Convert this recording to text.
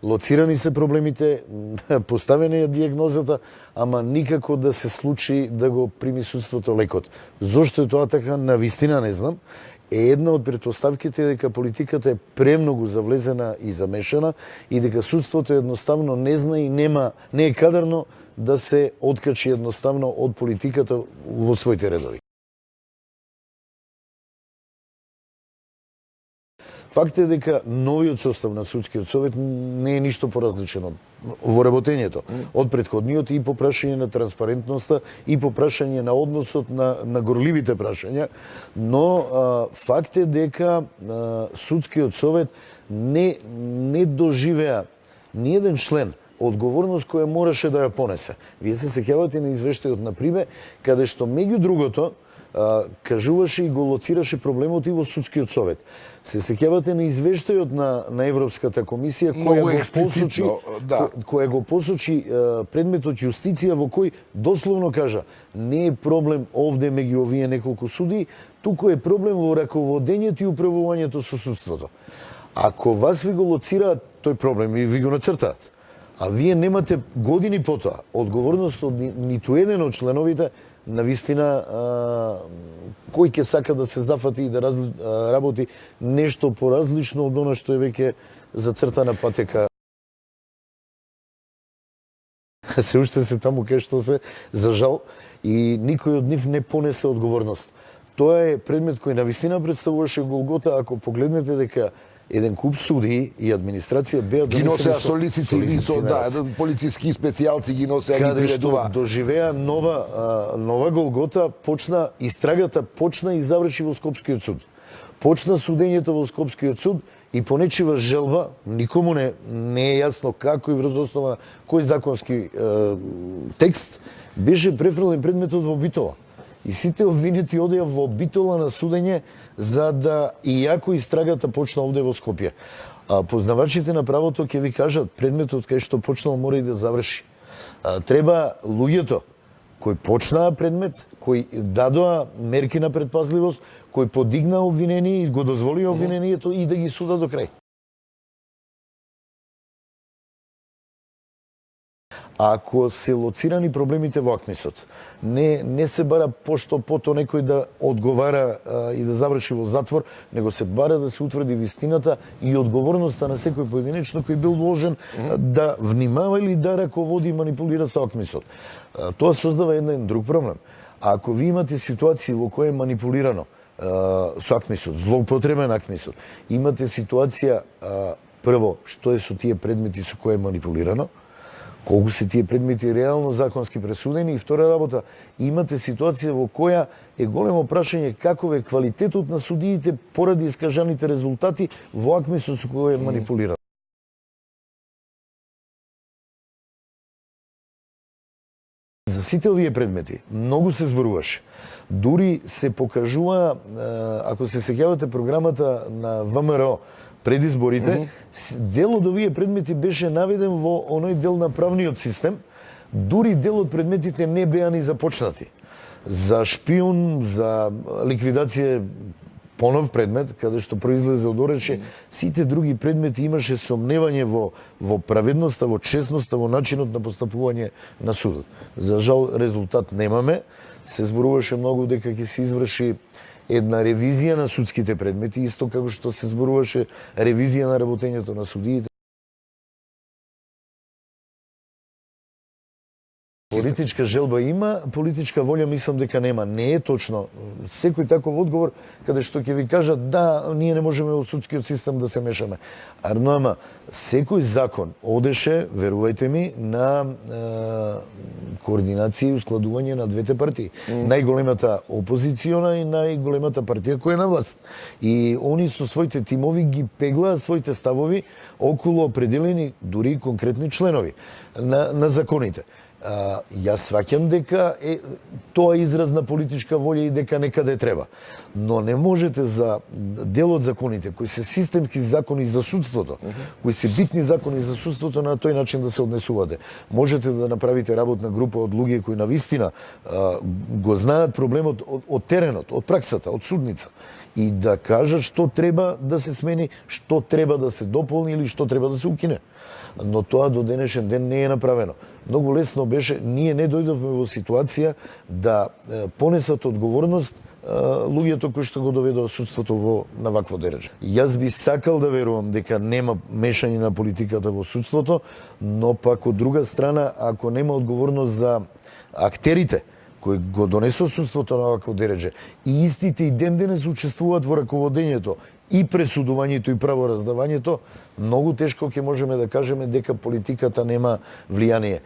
Лоцирани се проблемите, поставена е диагнозата, ама никако да се случи да го прими судството лекот. Зошто е тоа така, навистина не знам. Една од претпоставките е дека политиката е премногу завлезена и замешана и дека судството едноставно не знае и не е кадарно да се откачи едноставно од политиката во своите редови. Факт е дека новиот состав на судскиот совет не е ништо поразличен во работењето од претходниот и по прашање на транспарентноста и по прашање на односот на горливите прашања, но факт е дека судскиот совет не доживеа ни еден член одговорност која мораше да ја понесе. Вие се сеќавате на извештајот на Прибе, каде што меѓу другото кажуваше и го лоцираше проблемот и во судскиот совет. Се сеќавате на извештајот на Европската комисија која го посочи предметот јустиција, во кој дословно кажа не е проблем овде меѓу овие неколку суди, туку е проблем во раководењето и управувањето со судството. Ако вас ви го лоцираат тој проблем и ви го нацртаат, а вие немате години потоа одговорност од ниту еден од членовите, навистина кој ќе сака да се зафати и да работи нешто поразлично од она што е веќе зацртана патека. Се уште се таму кај што се, за жал, и никој од нив не понесе одговорност. Тоа е предмет кој навистина представуваше голгота, ако погледнете дека еден куп суди и администрација беа ги носеа солисици и полициски специјалци ги носеа ги каде што доживеа нова голгота, истрагата почна и заврши во Скопскиот суд. Почна судењето во Скопскиот суд и по нечива желба, никому не е јасно како и врз основа на кој законски текст, беше префрлен предметот во Битола. И сите обвинети одеа во Битола на судење, за да иако истрагата почна овде во Скопје. Познавачите на правото ќе ви кажат, предметот кај што почнал мора и да заврши. Треба луѓето кои почнаа предмет, кои дадоа мерки на предпазливост, кои подигнаа обвинение и го дозволија обвинението и да ги судат до крај. Ако се лоцирани проблемите во АКМИСот, не се бара пошто пото некој да одговара и да заврши во затвор, него се бара да се утврди вистината и одговорноста на секој поединечно кој бил вложен да внимава или да раководи и манипулира со АКМИСот. Тоа создава еден друг проблем. Ако ви имате ситуација во која е манипулирано со АКМИСот, злоупотреба на АКМИСот, имате ситуација прво што е со тие предмети со која е манипулирано, колку се тие предмети реално законски пресудени, и втора работа, имате ситуација во која е големо прашање каков е квалитетот на судиите поради искажаните резултати во АКМИСот со кој е манипулирано. За сите овие предмети многу се зборуваше. Дури се покажува, ако се сеќавате програмата на ВМРО пред изборите, дел од овие предмети беше наведен во оној дел на правниот систем, дури дел од предметите не беа ни започнати. За шпион, за ликвидација понов предмет, каде што произлезе од орече, сите други предмети имаше сомневање во праведноста, во честноста, во начинот на постапување на судот. За жал, резултат немаме. Се зборуваше многу дека ќе се изврши една ревизија на судските предмети, исто како што се зборуваше ревизија на работењето на судиите. Политичка желба има, политичка волја мислам дека нема. Не е точно. Секој таков одговор, каде што ќе ви кажат да, ние не можеме во судскиот систем да се мешаме. Ама секој закон одеше, верувајте ми, на координација и ускладување на двете партии. Најголемата опозициона и најголемата партија која е на власт. И они со своите тимови ги пеглаа своите ставови околу определени, дури конкретни членови на законите. Јас сваќам дека тоа е израз на политичка волја и дека некаде треба. Но не можете за дел од законите, кои се системски закони за судството, кои се битни закони за судството, на тој начин да се однесувате. Можете да направите работна група од луѓе кои навистина го знаат проблемот од теренот, од праксата, од судница, и да кажат што треба да се смени, што треба да се дополни или што треба да се укине. Но тоа до денешен ден не е направено. Многу лесно беше, ние не дојдовме во ситуација да понесат одговорност луѓето кои што го доведоа судството на вакво дереже. Јас би сакал да верувам дека нема мешање на политиката во судството, но пак од друга страна, ако нема одговорност за актерите кои го донесоа судството на вакво дереже и истите и ден денес учествуваат во раководењето и пресудувањето и правораздавањето, многу тешко ќе можеме да кажеме дека политиката нема влијание.